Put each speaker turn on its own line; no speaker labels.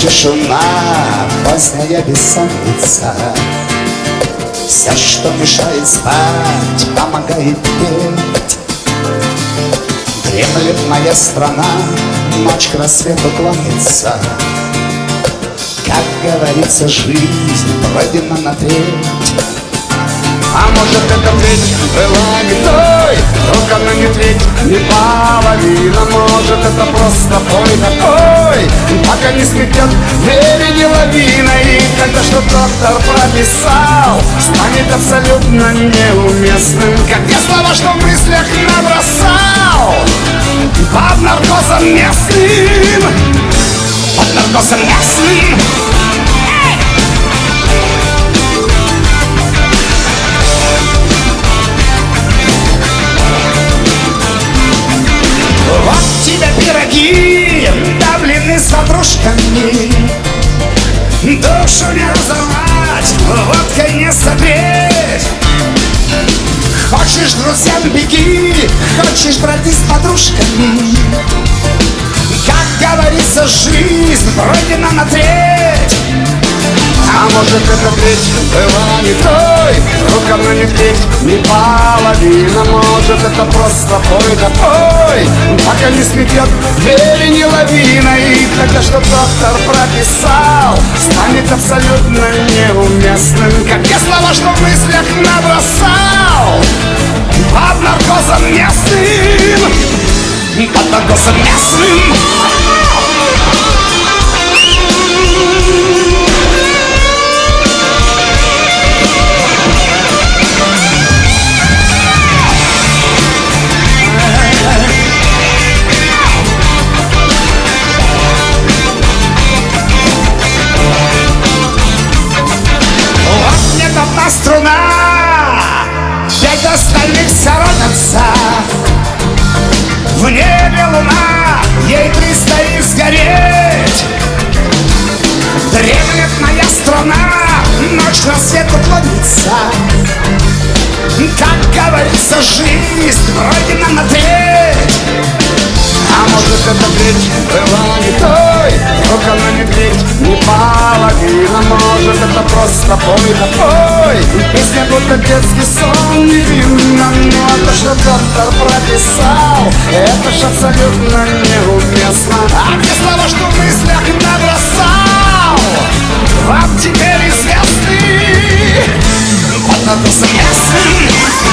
тишина, поздняя бессонница. Все, что мешает спать, помогает петь. Дремлет моя страна, ночь к рассвету клонится. Как говорится, жизнь пройдена на треть.
А может, эта треть была не той, вдруг она не треть, не половина. Может, это просто бой такой, пока не сметет времени лавина. И когда что доктор прописал, станет абсолютно неуместным, как те слова, что в мыслях набросал под наркозом местным. Под наркозом местным.
Вот тебе пироги, да блины с ватрушками. Душу не разорвать, водкой не согреть. Хочешь друзьям беги, хочешь бродить с подружками. Как говорится, жизнь пройдена на треть.
А может, эта треть была не той, вдруг она не треть, не половина. Может, это просто бой такой, пока не сметет времени лавина. И тогда что доктор прописал, станет абсолютно неуместным, как те слова, что в мыслях набросал под наркозом местным. Под наркозом местным.
Струна, пять остальных все ронятся. В небе луна, ей предстоит сгореть. Дремлет моя страна, ночь на свет уклонится. Как говорится, жизнь пройдена на треть.
А может, эта треть была не той, вдруг она не треть, не половина. Может, это просто бой такой, песня будто детский сон невинно. Но то, что доктор прописал, это ж абсолютно неуместно.
А те слова, что в мыслях набросал, вам теперь известны. Под наркозом местным.